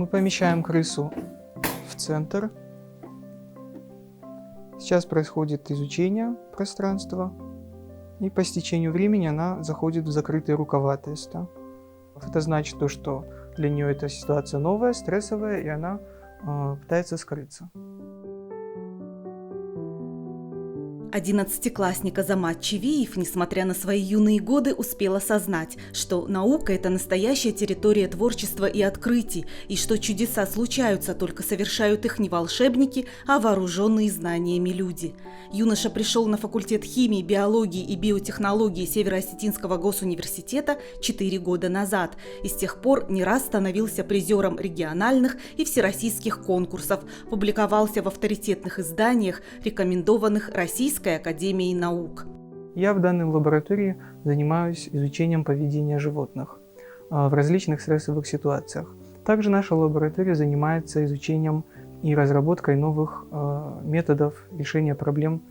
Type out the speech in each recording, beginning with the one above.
Мы помещаем крысу в центр. Сейчас происходит изучение пространства, и по стечению времени она заходит в закрытые рукава теста. Это значит то, что для нее эта ситуация новая, стрессовая, и она пытается скрыться. 11-классник Азамат Чивиев, несмотря на свои юные годы, успел осознать, что наука – это настоящая территория творчества и открытий, и что чудеса случаются, только совершают их не волшебники, а вооруженные знаниями люди. Юноша пришел на факультет химии, биологии и биотехнологии Северо-Осетинского госуниверситета 4 года назад и с тех пор не раз становился призером региональных и всероссийских конкурсов, публиковался в авторитетных изданиях, рекомендованных Российской академией наук. Я в данной лаборатории занимаюсь изучением поведения животных в различных стрессовых ситуациях. Также наша лаборатория занимается изучением и разработкой новых методов решения проблем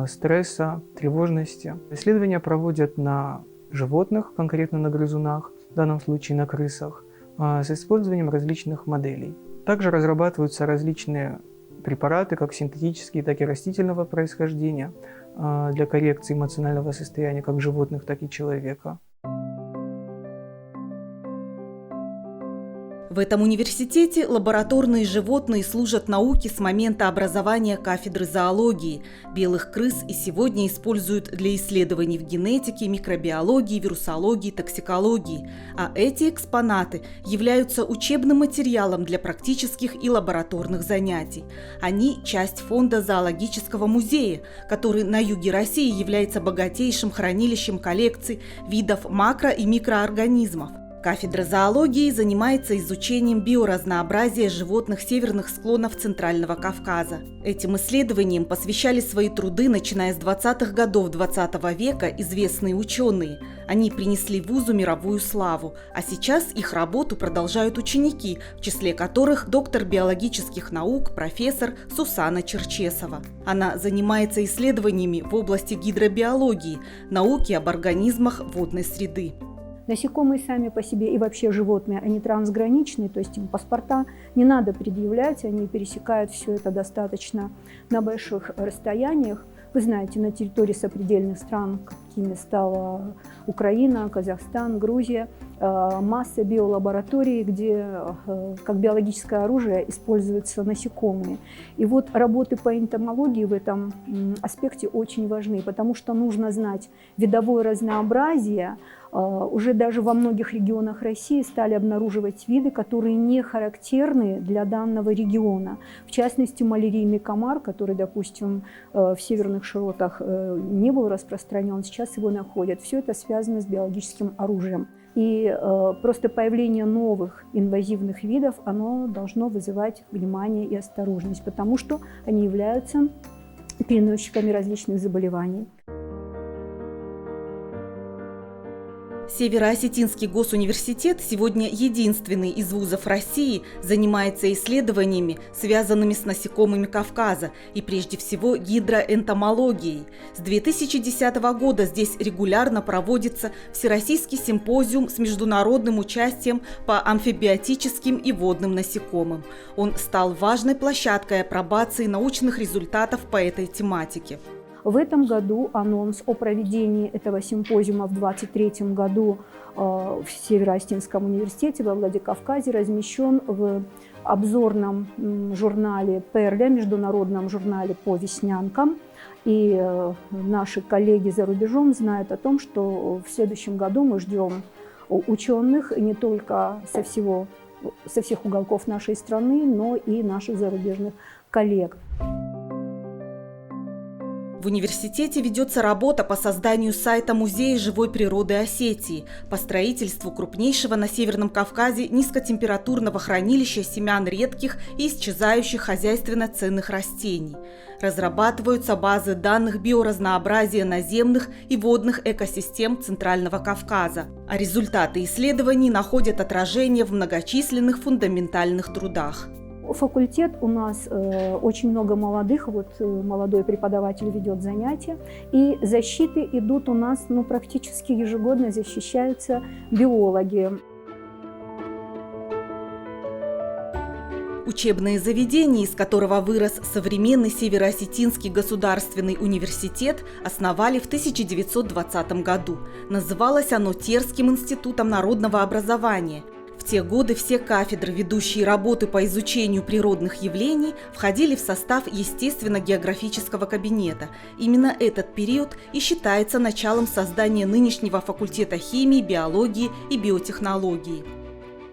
стресса, тревожности. Исследования проводят на животных, конкретно на грызунах, в данном случае на крысах, с использованием различных моделей. Также разрабатываются различные препараты, как синтетические, так и растительного происхождения, для коррекции эмоционального состояния как животных, так и человека. В этом университете лабораторные животные служат науке с момента образования кафедры зоологии. Белых крыс и сегодня используют для исследований в генетике, микробиологии, вирусологии, токсикологии. А эти экспонаты являются учебным материалом для практических и лабораторных занятий. Они – часть фонда зоологического музея, который на юге России является богатейшим хранилищем коллекций видов макро- и микроорганизмов. Кафедра зоологии занимается изучением биоразнообразия животных северных склонов Центрального Кавказа. Этим исследованиям посвящали свои труды, начиная с 20-х годов XX века, известные ученые. Они принесли вузу мировую славу, а сейчас их работу продолжают ученики, в числе которых доктор биологических наук, профессор Сусана Черчесова. Она занимается исследованиями в области гидробиологии, науки об организмах водной среды. Насекомые сами по себе и вообще животные, они трансграничные, то есть им паспорта не надо предъявлять, они пересекают все это достаточно на больших расстояниях. Вы знаете, на территории сопредельных стран, какими стала Украина, Казахстан, Грузия, масса биолабораторий, где как биологическое оружие используются насекомые. И вот работы по энтомологии в этом аспекте очень важны, потому что нужно знать видовое разнообразие. Уже даже во многих регионах России стали обнаруживать виды, которые не характерны для данного региона. В частности, малярийный комар, который, допустим, в северных широтах не был распространен, сейчас его находят. Все это связано с биологическим оружием. И просто появление новых инвазивных видов, оно должно вызывать внимание и осторожность, потому что они являются переносчиками различных заболеваний. Северо-Осетинский госуниверситет сегодня единственный из вузов России занимается исследованиями, связанными с насекомыми Кавказа и прежде всего гидроэнтомологией. С 2010 года здесь регулярно проводится Всероссийский симпозиум с международным участием по амфибиотическим и водным насекомым. Он стал важной площадкой апробации научных результатов по этой тематике. В этом году анонс о проведении этого симпозиума в 2023 году в Северо-Осетинском университете во Владикавказе размещен в обзорном журнале ПРЛ, международном журнале по веснянкам. И наши коллеги за рубежом знают о том, что в следующем году мы ждем ученых не только со всех уголков нашей страны, но и наших зарубежных коллег. В университете ведется работа по созданию сайта Музея живой природы Осетии, по строительству крупнейшего на Северном Кавказе низкотемпературного хранилища семян редких и исчезающих хозяйственно ценных растений. Разрабатываются базы данных биоразнообразия наземных и водных экосистем Центрального Кавказа, а результаты исследований находят отражение в многочисленных фундаментальных трудах. Факультет у нас очень много молодых, вот молодой преподаватель ведет занятия, и защиты идут у нас практически ежегодно, защищаются биологи. Учебное заведение, из которого вырос современный Северо-Осетинский государственный университет, основали в 1920 году. Называлось оно Терским институтом народного образования. В те годы все кафедры, ведущие работы по изучению природных явлений, входили в состав естественно-географического кабинета. Именно этот период и считается началом создания нынешнего факультета химии, биологии и биотехнологии.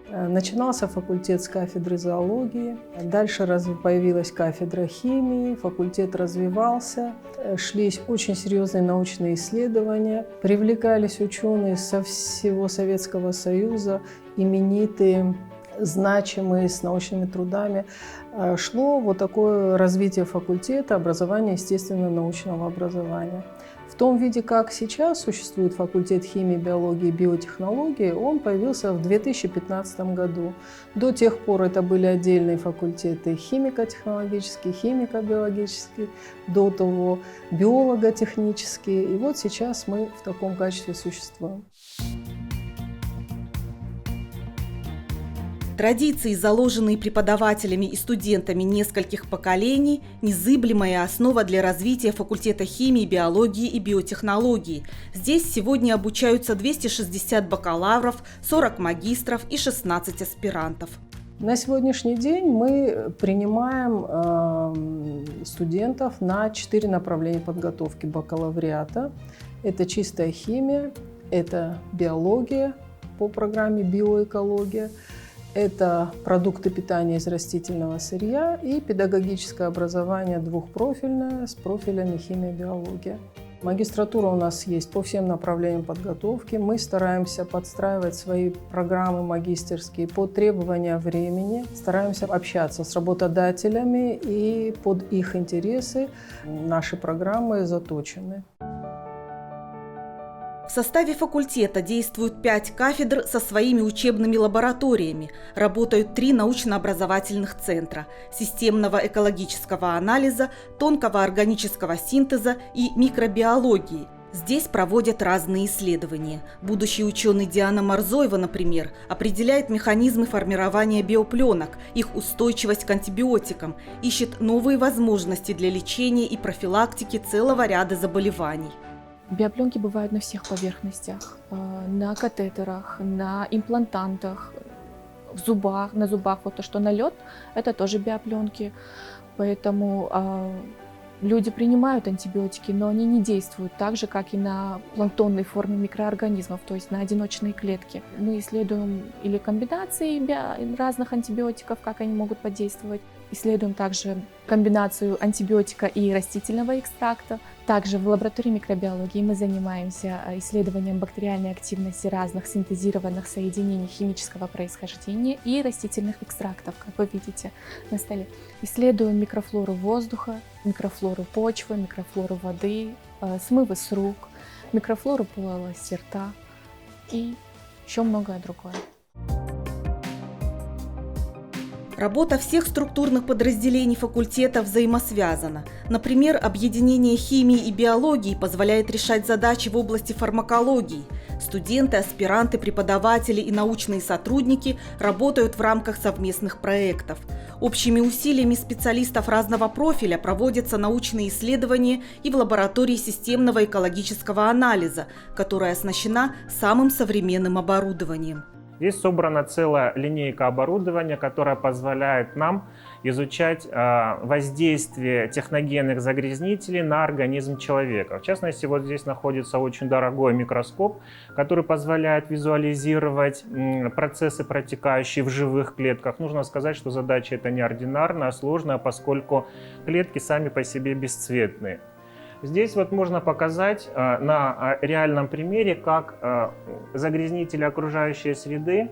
Начинался факультет с кафедры зоологии, дальше появилась кафедра химии, факультет развивался, шлись очень серьезные научные исследования, привлекались ученые со всего Советского Союза, именитые, значимые, с научными трудами. Шло вот такое развитие факультета образования, естественно-научного образования. В том виде, как сейчас существует факультет химии, биологии и биотехнологии, он появился в 2015 году. До тех пор это были отдельные факультеты химико-технологические, химико-биологические, до того биолого-технические. И вот сейчас мы в таком качестве существуем. Традиции, заложенные преподавателями и студентами нескольких поколений, незыблемая основа для развития факультета химии, биологии и биотехнологии. Здесь сегодня обучаются 260 бакалавров, 40 магистров и 16 аспирантов. На сегодняшний день мы принимаем студентов на 4 направления подготовки бакалавриата. Это чистая химия, это биология по программе биоэкология, это продукты питания из растительного сырья и педагогическое образование двухпрофильное с профилями химия, биология. Магистратура у нас есть по всем направлениям подготовки. Мы стараемся подстраивать свои программы магистерские под требования времени, стараемся общаться с работодателями, и под их интересы наши программы заточены. В составе факультета действуют 5 кафедр со своими учебными лабораториями. Работают 3 научно-образовательных центра – системного экологического анализа, тонкого органического синтеза и микробиологии. Здесь проводят разные исследования. Будущий ученый Диана Марзоева, например, определяет механизмы формирования биопленок, их устойчивость к антибиотикам, ищет новые возможности для лечения и профилактики целого ряда заболеваний. Биопленки бывают на всех поверхностях, на катетерах, на имплантантах, в зубах, на зубах. Вот то, что налет, это тоже биопленки. Поэтому люди принимают антибиотики, но они не действуют так же, как и на планктонной форме микроорганизмов, то есть на одиночные клетки. Мы исследуем или комбинации разных антибиотиков, как они могут подействовать. Исследуем также комбинацию антибиотика и растительного экстракта. Также в лаборатории микробиологии мы занимаемся исследованием бактериальной активности разных синтезированных соединений химического происхождения и растительных экстрактов, как вы видите на столе. Исследуем микрофлору воздуха, микрофлору почвы, микрофлору воды, смывы с рук, микрофлору полости рта и еще многое другое. Работа всех структурных подразделений факультета взаимосвязана. Например, объединение химии и биологии позволяет решать задачи в области фармакологии. Студенты, аспиранты, преподаватели и научные сотрудники работают в рамках совместных проектов. Общими усилиями специалистов разного профиля проводятся научные исследования и в лаборатории системного экологического анализа, которая оснащена самым современным оборудованием. Здесь собрана целая линейка оборудования, которая позволяет нам изучать воздействие техногенных загрязнителей на организм человека. В частности, вот здесь находится очень дорогой микроскоп, который позволяет визуализировать процессы, протекающие в живых клетках. Нужно сказать, что задача эта неординарная, сложная, поскольку клетки сами по себе бесцветные. Здесь вот можно показать на реальном примере, как загрязнители окружающей среды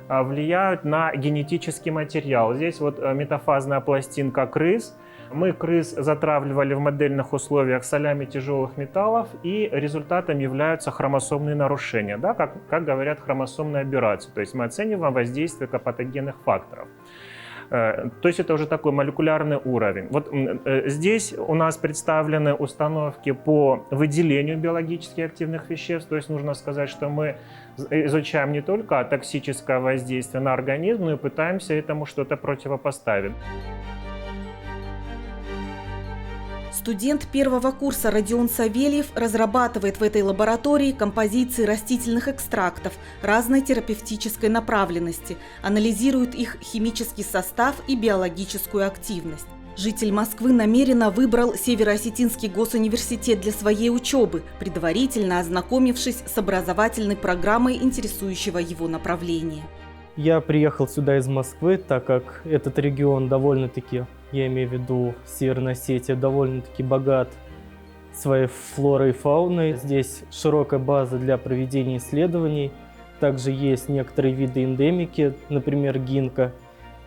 влияют на генетический материал. Здесь вот метафазная пластинка крыс. Мы крыс затравливали в модельных условиях солями тяжелых металлов, и результатом являются хромосомные нарушения, да, как говорят, хромосомные аберрации. То есть мы оцениваем воздействие патогенных факторов. То есть это уже такой молекулярный уровень. Вот здесь у нас представлены установки по выделению биологически активных веществ. То есть нужно сказать, что мы изучаем не только токсическое воздействие на организм, но и пытаемся этому что-то противопоставить. Студент первого курса Родион Савельев разрабатывает в этой лаборатории композиции растительных экстрактов разной терапевтической направленности, анализирует их химический состав и биологическую активность. Житель Москвы намеренно выбрал Северо-Осетинский госуниверситет для своей учебы, предварительно ознакомившись с образовательной программой интересующего его направления. Я приехал сюда из Москвы, так как этот регион довольно-таки, я имею в виду Северная Осетия, довольно-таки богат своей флорой и фауной. Здесь широкая база для проведения исследований. Также есть некоторые виды эндемики, например, гинка.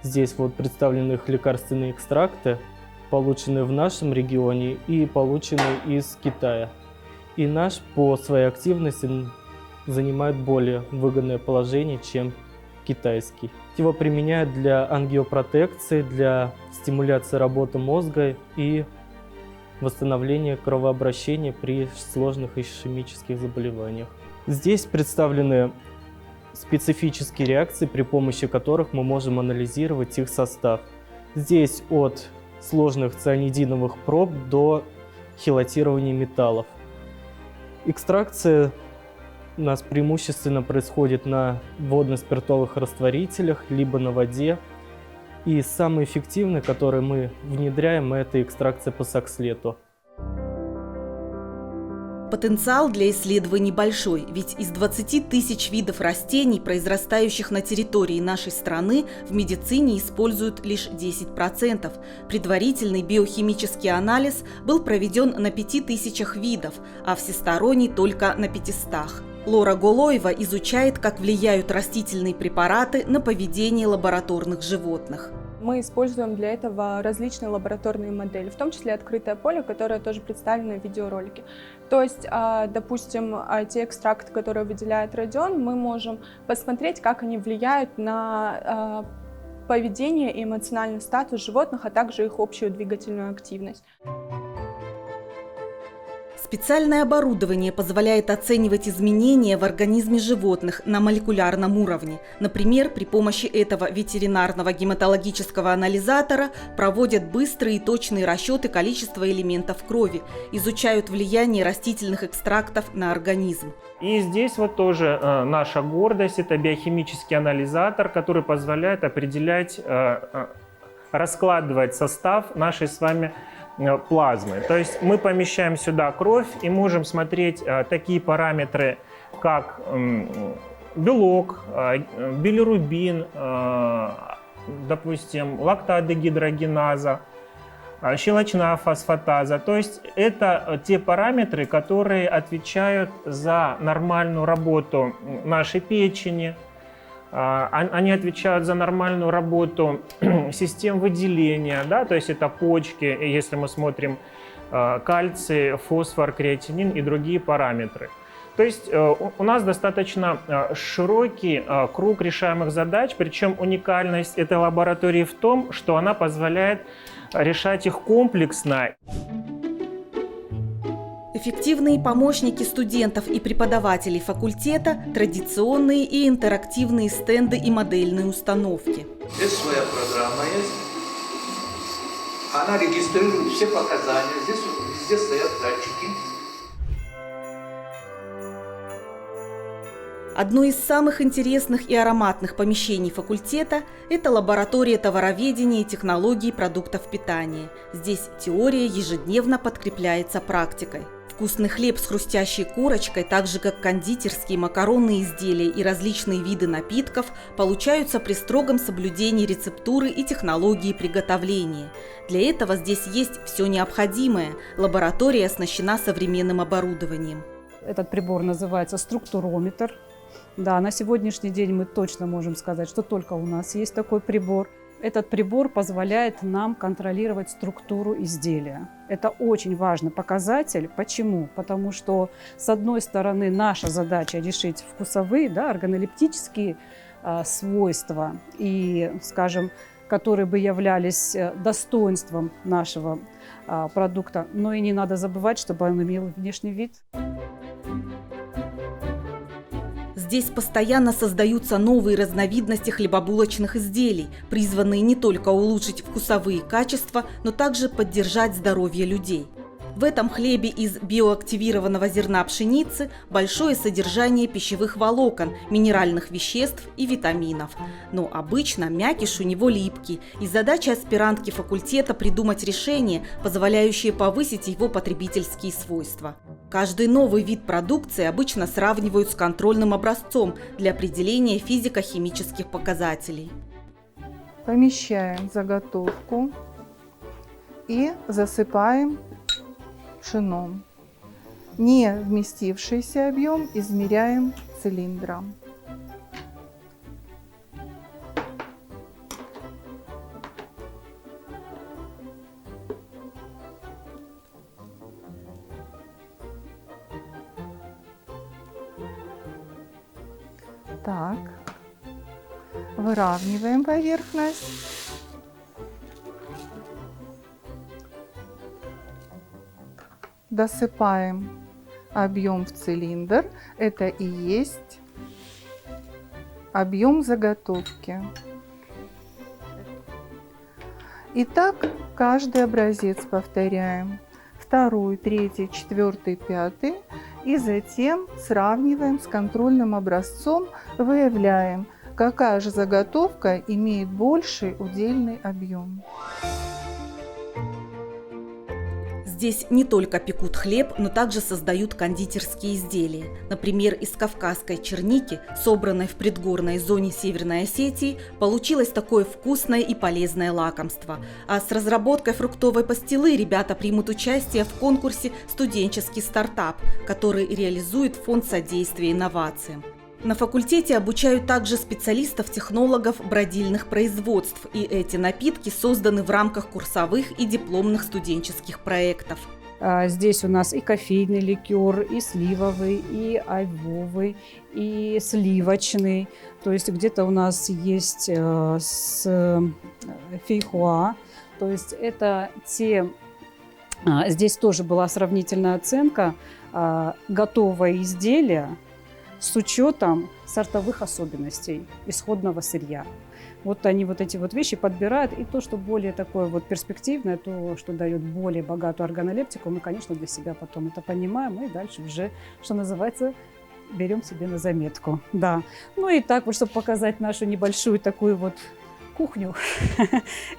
Здесь вот представлены их лекарственные экстракты, полученные в нашем регионе и полученные из Китая. И наш по своей активности занимает более выгодное положение, чем китайский. Его применяют для ангиопротекции, для стимуляции работы мозга и восстановления кровообращения при сложных ишемических заболеваниях. Здесь представлены специфические реакции, при помощи которых мы можем анализировать их состав. Здесь от сложных цианидиновых проб до хелатирования металлов. Экстракция у нас преимущественно происходит на водно-спиртовых растворителях, либо на воде. И самый эффективный, который мы внедряем, это экстракция по сакслету. Потенциал для исследований большой, ведь из 20 тысяч видов растений, произрастающих на территории нашей страны, в медицине используют лишь 10%. Предварительный биохимический анализ был проведен на 5000 видов, а всесторонний только на 500. Лора Голоева изучает, как влияют растительные препараты на поведение лабораторных животных. Мы используем для этого различные лабораторные модели, в том числе открытое поле, которое тоже представлено в видеоролике. То есть, допустим, те экстракты, которые выделяет Родион, мы можем посмотреть, как они влияют на поведение и эмоциональный статус животных, а также их общую двигательную активность. Специальное оборудование позволяет оценивать изменения в организме животных на молекулярном уровне. Например, при помощи этого ветеринарного гематологического анализатора проводят быстрые и точные расчеты количества элементов крови, изучают влияние растительных экстрактов на организм. И здесь вот тоже наша гордость – это биохимический анализатор, который позволяет определять, раскладывать состав нашей с вами плазмы. То есть мы помещаем сюда кровь и можем смотреть такие параметры, как белок, билирубин, допустим, лактатдегидрогеназа, щелочная фосфатаза. То есть это те параметры, которые отвечают за нормальную работу нашей печени. Они отвечают за нормальную работу систем выделения, да, то есть это почки, если мы смотрим кальций, фосфор, креатинин и другие параметры. То есть у нас достаточно широкий круг решаемых задач, причем уникальность этой лаборатории в том, что она позволяет решать их комплексно. Эффективные помощники студентов и преподавателей факультета, традиционные и интерактивные стенды и модельные установки. Здесь своя программа есть. Она регистрирует все показания. Здесь везде стоят датчики. Одно из самых интересных и ароматных помещений факультета – это лаборатория товароведения и технологий продуктов питания. Здесь теория ежедневно подкрепляется практикой. Вкусный хлеб с хрустящей корочкой, так же как кондитерские макаронные изделия и различные виды напитков, получаются при строгом соблюдении рецептуры и технологии приготовления. Для этого здесь есть все необходимое. Лаборатория оснащена современным оборудованием. Этот прибор называется структурометр. Да, на сегодняшний день мы точно можем сказать, что только у нас есть такой прибор. Этот прибор позволяет нам контролировать структуру изделия. Это очень важный показатель. Почему? Потому что, с одной стороны, наша задача решить вкусовые, органолептические свойства и, скажем, которые бы являлись достоинством нашего продукта, но и не надо забывать, чтобы он имел внешний вид. Здесь постоянно создаются новые разновидности хлебобулочных изделий, призванные не только улучшить вкусовые качества, но также поддержать здоровье людей. В этом хлебе из биоактивированного зерна пшеницы большое содержание пищевых волокон, минеральных веществ и витаминов. Но обычно мякиш у него липкий, и задача аспирантки факультета придумать решение, позволяющее повысить его потребительские свойства. Каждый новый вид продукции обычно сравнивают с контрольным образцом для определения физико-химических показателей. Помещаем заготовку и засыпаем пшеном. Не вместившийся объем измеряем цилиндром. Так, выравниваем поверхность. Досыпаем объем в цилиндр. Это и есть объем заготовки. Итак, каждый образец повторяем. 2, 3, 4, 5. И затем сравниваем с контрольным образцом, выявляем, какая же заготовка имеет больший удельный объем. Здесь не только пекут хлеб, но также создают кондитерские изделия. Например, из кавказской черники, собранной в предгорной зоне Северной Осетии, получилось такое вкусное и полезное лакомство. А с разработкой фруктовой пастилы ребята примут участие в конкурсе «Студенческий стартап», который реализует Фонд содействия инновациям. На факультете обучают также специалистов-технологов бродильных производств, и эти напитки созданы в рамках курсовых и дипломных студенческих проектов. Здесь у нас и кофейный ликер, и сливовый, и айвовый, и сливочный. То есть где-то у нас есть с фейхоа. То есть это те... Здесь тоже была сравнительная оценка готового изделия с учетом сортовых особенностей исходного сырья. Вот они вот эти вот вещи подбирают, и то, что более такое вот перспективное, то, что дает более богатую органолептику, мы, конечно, для себя потом это понимаем, и дальше уже, что называется, берем себе на заметку. Да. Ну и так вот, чтобы показать нашу небольшую такую вот кухню,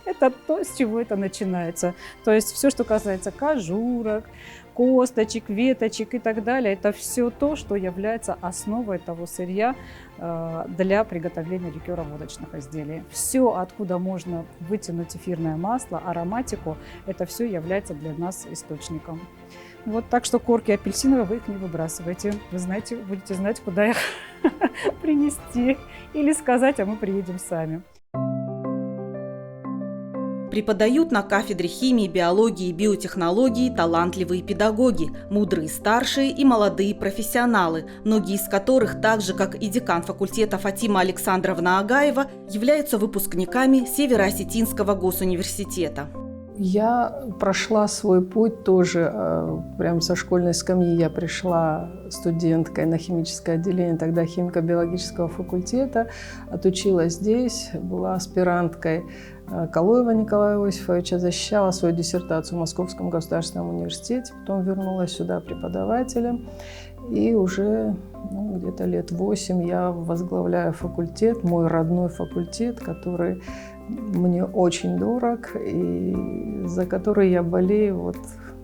это то, с чего это начинается. То есть все, что касается кожурок, косточек, веточек и так далее, это все то, что является основой того сырья для приготовления ликеро-водочных изделий. Все, откуда можно вытянуть эфирное масло, ароматику, это все является для нас источником. Вот, так что корки апельсиновые вы их не выбрасывайте. Вы знаете, будете знать, куда их принести или сказать, а мы приедем сами. Преподают на кафедре химии, биологии и биотехнологии талантливые педагоги, мудрые старшие и молодые профессионалы, многие из которых, так же как и декан факультета Фатима Александровна Агаева, являются выпускниками Северо-Осетинского госуниверситета. Я прошла свой путь тоже, прям со школьной скамьи я пришла студенткой на химическое отделение, тогда химико-биологического факультета, отучилась здесь, была аспиранткой Калоева Николая Иосифовича, защищала свою диссертацию в Московском государственном университете, потом вернулась сюда преподавателем, и уже где-то лет 8 я возглавляю факультет, мой родной факультет, который мне очень дорог и за который я болею вот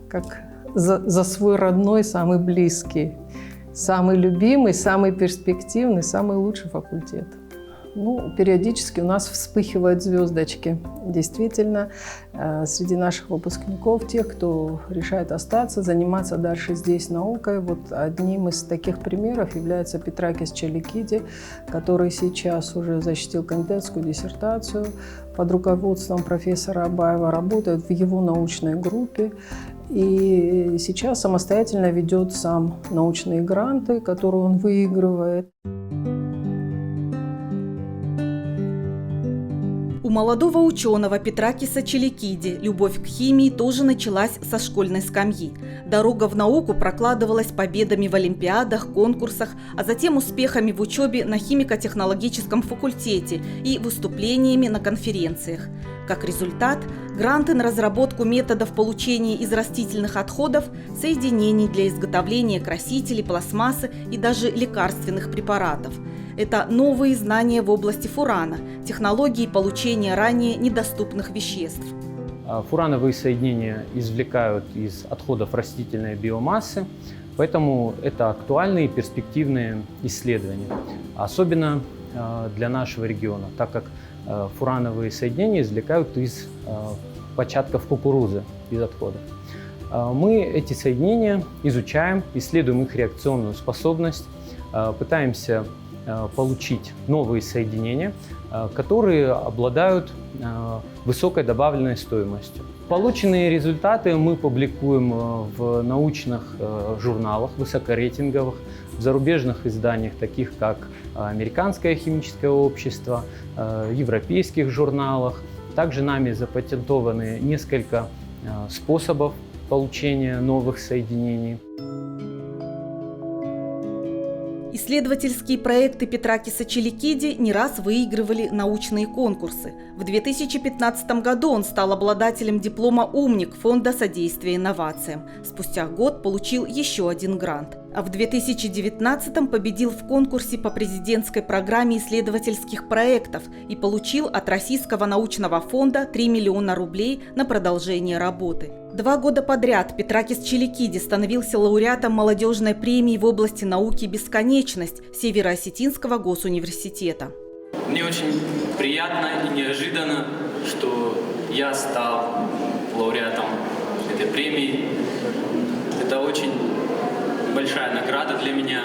как за свой родной, самый близкий, самый любимый, самый перспективный, самый лучший факультет. Ну, периодически у нас вспыхивают звездочки. Действительно, среди наших выпускников, тех, кто решает остаться, заниматься дальше здесь наукой, вот одним из таких примеров является Петракис Челикиди, который сейчас уже защитил кандидатскую диссертацию под руководством профессора Абаева, работает в его научной группе и сейчас самостоятельно ведет сам научные гранты, которые он выигрывает. У молодого ученого Петракиса Челикиди любовь к химии тоже началась со школьной скамьи. Дорога в науку прокладывалась победами в олимпиадах, конкурсах, а затем успехами в учебе на химико-технологическом факультете и выступлениями на конференциях. Как результат, гранты на разработку методов получения из растительных отходов, соединений для изготовления красителей, пластмассы и даже лекарственных препаратов. Это новые знания в области фурана, технологии получения ранее недоступных веществ. Фурановые соединения извлекают из отходов растительной биомассы, поэтому это актуальные и перспективные исследования, особенно для нашего региона, так как фурановые соединения извлекают из початков кукурузы, из отходов. Мы эти соединения изучаем, исследуем их реакционную способность, пытаемся получить новые соединения, которые обладают высокой добавленной стоимостью. Полученные результаты мы публикуем в научных журналах, высокорейтинговых, в зарубежных изданиях, таких как Американское химическое общество, европейских журналах. Также нами запатентованы несколько способов получения новых соединений. Исследовательские проекты Петракиса Челикиди не раз выигрывали научные конкурсы. В 2015 году он стал обладателем диплома «Умник» Фонда содействия инновациям. Спустя год получил еще один грант. А в 2019 победил в конкурсе по президентской программе исследовательских проектов и получил от Российского научного фонда 3 миллиона рублей на продолжение работы. 2 года подряд Петракис Челикиди становился лауреатом молодежной премии в области науки «Бесконечность» Северо-Осетинского госуниверситета. Мне очень приятно и неожиданно, что я стал лауреатом этой премии. Это очень большая награда для меня.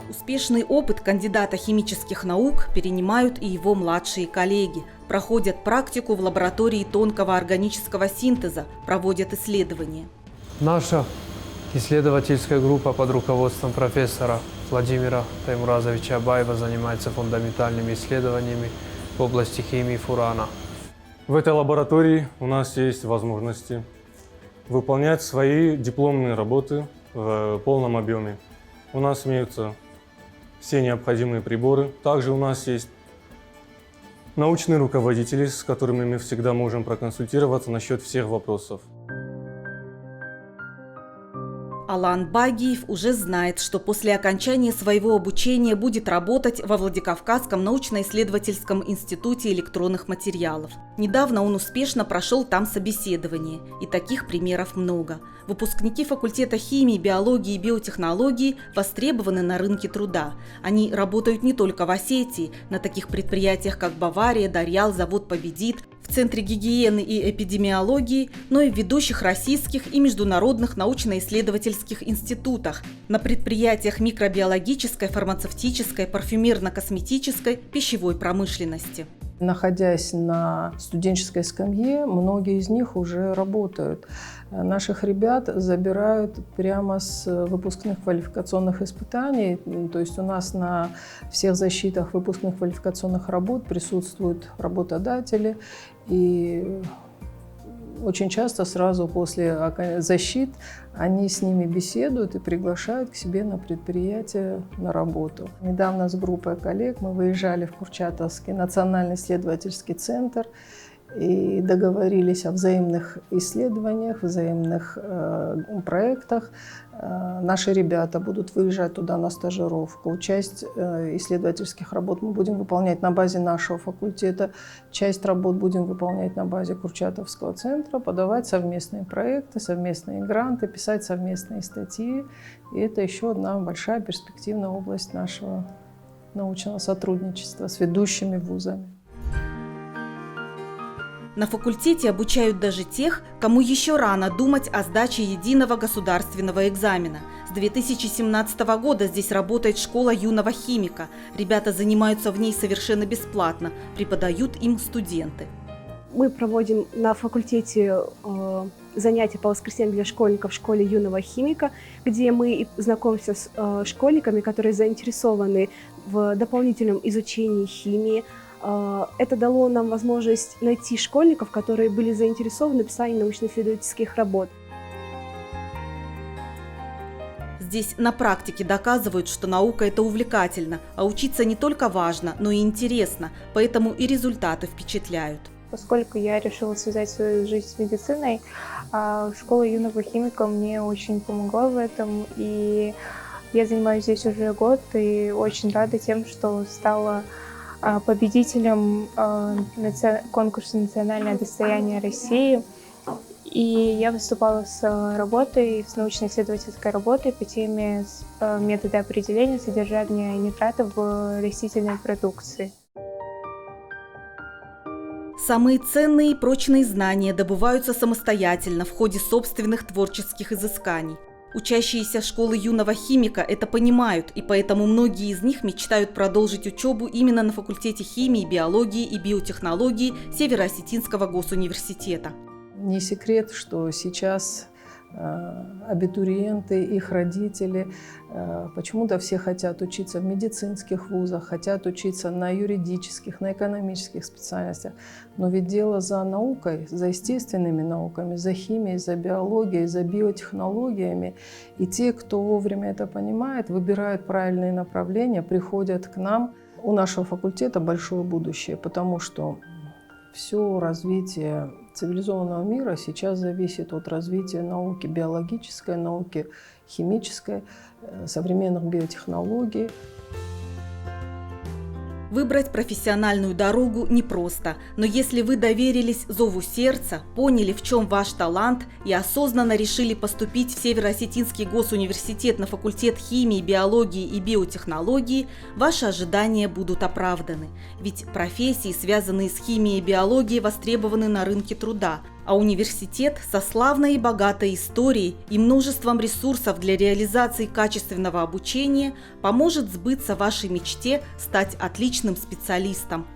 Успешный опыт кандидата химических наук перенимают и его младшие коллеги. Проходят практику в лаборатории тонкого органического синтеза, проводят исследования. Наша исследовательская группа под руководством профессора Владимира Таймуразовича Абаева занимается фундаментальными исследованиями в области химии фурана. В этой лаборатории у нас есть возможности выполнять свои дипломные работы в полном объеме. У нас имеются все необходимые приборы. Также у нас есть научные руководители, с которыми мы всегда можем проконсультироваться насчет всех вопросов. Алан Багиев уже знает, что после окончания своего обучения будет работать во Владикавказском научно-исследовательском институте электронных материалов. Недавно он успешно прошел там собеседование, и таких примеров много. Выпускники факультета химии, биологии и биотехнологии востребованы на рынке труда. Они работают не только в Осетии, на таких предприятиях, как Бавария, Дарьял, завод «Победит», в Центре гигиены и эпидемиологии, но и в ведущих российских и международных научно-исследовательских институтах, на предприятиях микробиологической, фармацевтической, парфюмерно-косметической, пищевой промышленности. Находясь на студенческой скамье, многие из них уже работают. Наших ребят забирают прямо с выпускных квалификационных испытаний. То есть у нас на всех защитах выпускных квалификационных работ присутствуют работодатели. И очень часто сразу после защит они с ними беседуют и приглашают к себе на предприятие на работу. Недавно с группой коллег мы выезжали в Курчатовский национальный исследовательский центр и договорились о взаимных исследованиях, взаимных проектах. Наши ребята будут выезжать туда на стажировку. Часть исследовательских работ мы будем выполнять на базе нашего факультета, часть работ будем выполнять на базе Курчатовского центра, подавать совместные проекты, совместные гранты, писать совместные статьи. И это еще одна большая перспективная область нашего научного сотрудничества с ведущими вузами. На факультете обучают даже тех, кому еще рано думать о сдаче единого государственного экзамена. С 2017 года здесь работает школа юного химика. Ребята занимаются в ней совершенно бесплатно, преподают им студенты. Мы проводим на факультете занятия по воскресеньям для школьников в школе юного химика, где мы знакомимся с школьниками, которые заинтересованы в дополнительном изучении химии. Это дало нам возможность найти школьников, которые были заинтересованы в написании научно-исследовательских работ. Здесь на практике доказывают, что наука – это увлекательно, а учиться не только важно, но и интересно, поэтому и результаты впечатляют. Поскольку я решила связать свою жизнь с медициной, школа юного химика мне очень помогла в этом, и я занимаюсь здесь уже год и очень рада тем, что стала победителем конкурса «Национальное достояние России». И я выступала с работой, с научно-исследовательской работой по теме метода определения содержания нитратов в растительной продукции. Самые ценные и прочные знания добываются самостоятельно в ходе собственных творческих изысканий. Учащиеся школы юного химика это понимают, и поэтому многие из них мечтают продолжить учебу именно на факультете химии, биологии и биотехнологии Северо-Осетинского госуниверситета. Не секрет, что сейчас абитуриенты, их родители почему-то все хотят учиться в медицинских вузах, хотят учиться на юридических, на экономических специальностях. Но ведь дело за наукой, за естественными науками, за химией, за биологией, за биотехнологиями. И те, кто вовремя это понимает, выбирают правильные направления, приходят к нам. У нашего факультета большое будущее, потому что все развитие цивилизованного мира сейчас зависит от развития науки биологической, науки химической, современных биотехнологий. Выбрать профессиональную дорогу непросто, но если вы доверились зову сердца, поняли, в чем ваш талант и осознанно решили поступить в Северо-Осетинский госуниверситет на факультет химии, биологии и биотехнологии, ваши ожидания будут оправданы. Ведь профессии, связанные с химией и биологией, востребованы на рынке труда, а университет со славной и богатой историей и множеством ресурсов для реализации качественного обучения поможет сбыться вашей мечте стать отличным специалистом.